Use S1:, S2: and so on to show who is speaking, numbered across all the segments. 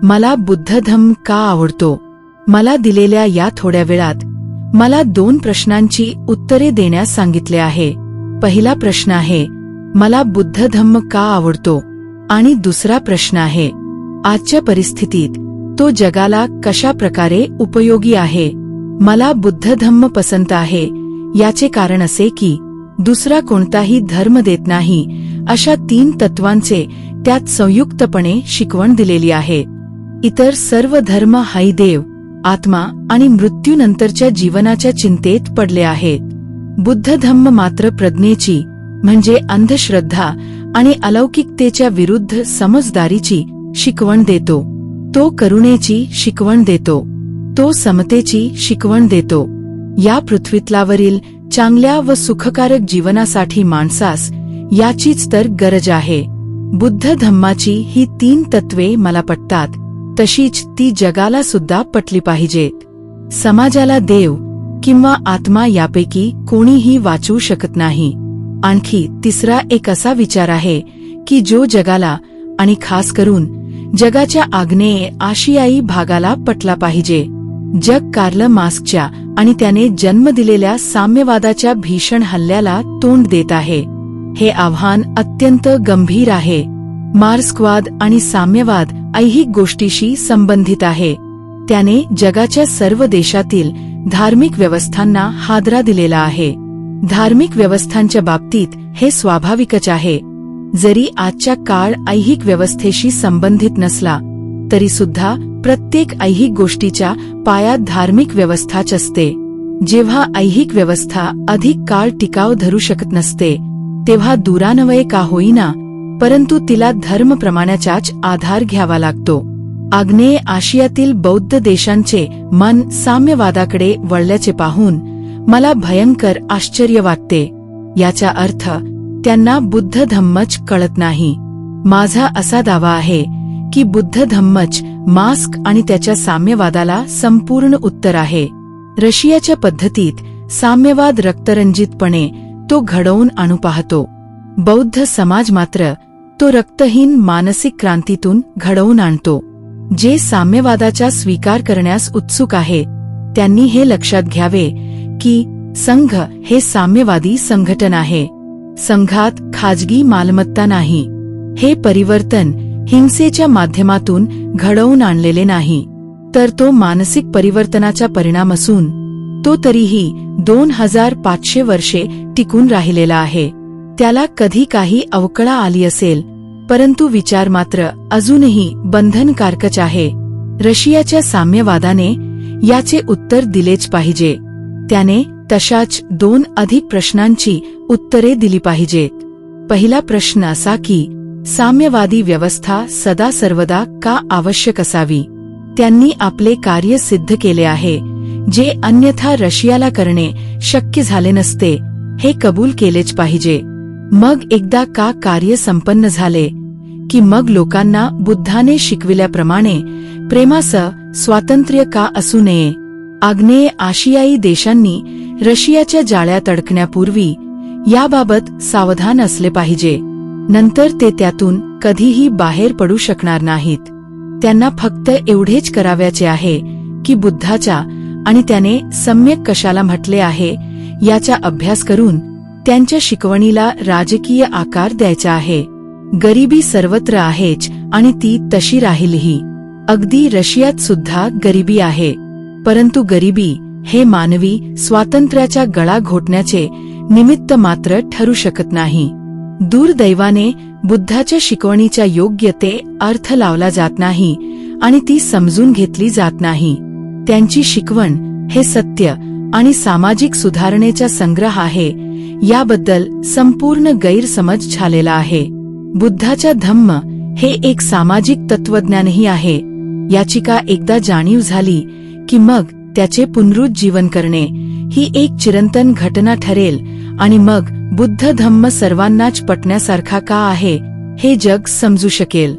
S1: मला बुद्ध धम्म का आवडतो? मला दिलेल्या या थोड्या वेळात मला 2 प्रश्नांची उत्तरे देण्यास सांगितले आहे. पहिला प्रश्न आहे, मला बुद्ध धम्म का आवडतो? आणि दुसरा प्रश्न आहे, आजच्या परिस्थितीत तो जगाला कशा प्रकारे उपयोगी आहे? मला बुद्ध धम्म पसंत आहे याचे कारण असे की दुसरा कोणताही धर्म देत नाही अशा 3 तत्वांचे त्यात संयुक्तपणे शिकवण दिलेली आहे. इतर सर्व धर्म हैदेव, आत्मा आणि मृत्यूनंतरच्या जीवनाच्या चिंतेत पडले आहेत. बुद्ध धम्म मात्र प्रज्ञेची म्हणजे अंधश्रद्धा आणि अलौकिकतेच्या विरुद्ध समजदारीची शिकवण देतो. तो करुणेची शिकवण देतो. तो समतेची शिकवण देतो. या पृथ्वीतलावरील चांगल्या व सुखकारक जीवनासाठी माणसास याचीच तर गरज आहे. बुद्ध धम्माची ही 3 तत्वे मला पटतात, तशीच ती जगाला सुद्धा पटली पाहिजेत. समाजाला देव किंवा आत्मा यापैकी कोणीही वाचवू शकत नाही. आणखी तिसरा एक असा विचार आहे की जो जगाला आणि खास करून जगाच्या आग्नेय आशियाई भागाला पटला पाहिजे. जग कार्ल मार्क्सच्या आणि त्याने जन्म दिलेल्या साम्यवादाच्या भीषण हल्ल्याला तोंड देत आहे. हे आव्हान अत्यंत गंभीर आहे. मार्क्सवाद आणि साम्यवाद ऐहिक गोष्टीशी संबंधित आहे. त्याने जगाच्या सर्व देशातील धार्मिक व्यवस्थांना हादरा दिलेला आहे. धार्मिक व्यवस्थांच्या बाबतीत हे स्वाभाविकच आहे. जरी आजचा काळ ऐहिक व्यवस्थेशी संबंधित नसला तरी सुद्धा प्रत्येक ऐहिक गोष्टीच्या पायात धार्मिक व्यवस्थाच असते. जेव्हा ऐहिक व्यवस्था अधिक काळ टिकाव धरू शकत नसते तेव्हा दुरान्वये का होईना परंतु तिला धर्म प्रमाणाचाच आधार घ्यावा लागतो. आग्नेय आशियातील बौद्ध देशांचे मन साम्यवादाकडे वळल्याचे पाहून मला भयंकर आश्चर्य वाटते. याचा अर्थ त्यांना बुद्ध धम्मच कळत नाही. माझा असा दावा आहे की बुद्ध धम्मच मार्क्स आणि त्याच्या साम्यवादाला संपूर्ण उत्तर आहे. रशियाच्या पद्धतीत साम्यवाद रक्तरंजितपणे तो घडवून आणू पाहतो. बौद्ध समाज मात्र तो रक्तहीन मानसिक क्रांतीतून घडवून आणतो. जे साम्यवादाचा स्वीकार करण्यास उत्सुक आहेत त्यांनी हे लक्षात घ्यावे की संघ हे साम्यवादी संघटन आहे. संघात खाजगी मालमत्ता नाही. हे परिवर्तन हिंसेच्या माध्यमातून घडवून आणलेले नाही, तर तो मानसिक परिवर्तनाचा परिणाम असून तो तरीही 2500 वर्षे टिकून राहिलेला आहे. त्याला कधी काही अवकळा आली असेल परंतु विचार मात्र अजूनही बंधनकारकच आहे. रशियाच्या साम्यवादाने याचे उत्तर दिलेच पाहिजे. त्याने तशाच 2 अधिक प्रश्नांची उत्तरे दिली पाहिजेत. पहिला प्रश्न असा की साम्यवादी व्यवस्था सदा सर्वदा का आवश्यक असावी? त्यांनी आपले कार्य सिद्ध केले आहे जे अन्यथा रशियाला करणे शक्य झाले नसते, हे कबूल केलेच पाहिजे. मग एकदा का कार्य संपन्न झाले की मग लोकांना बुद्धाने शिकविल्याप्रमाणे प्रेमासह स्वातंत्र्य का असू नये? आग्नेय आशियाई देशांनी रशियाच्या जाळ्यात अडकण्यापूर्वी याबाबत सावधान असले पाहिजे. नंतर ते त्यातून कधीही बाहेर पडू शकणार नाहीत. त्यांना फक्त एवढेच करावयाचे आहे की बुद्धाच्या आणि त्याने सम्यक कशाला म्हटले आहे याचा अभ्यास करून त्यांच्या शिकवणीला राजकीय आकार द्यायचा आहे. गरिबी सर्वत्र आहेच आणि ती तशी राहीलही. अगदी रशियात सुद्धा गरिबी आहे, परंतु गरिबी हे मानवी स्वातंत्र्याचा गळा घोटण्याचे निमित्त मात्र ठरू शकत नाही. दुर्दैवाने बुद्धाच्या शिकवणीचा योग्य ते अर्थ लावला जात नाही आणि ती समजून घेतली जात नाही. त्यांची शिकवण हे सत्य आणि सामाजिक सुधारणेचा संग्रह आहे याबद्दल संपूर्ण गैरसमज झालेला आहे. बुद्धाचा धम्म हे एक सामाजिक तत्वज्ञानही आहे. याची का एकदा जाणीव झाली की मग त्याचे पुनरुज्जीवन करणे ही एक चिरंतन घटना ठरेल आणि मग बुद्ध धम्म सर्वांनाच पटण्यासारखा का आहे हे जग समजू शकेल.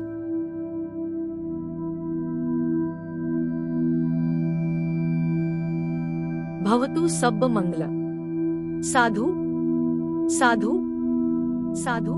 S2: भवतु सब्ब मंगल. साधु साधु साधु.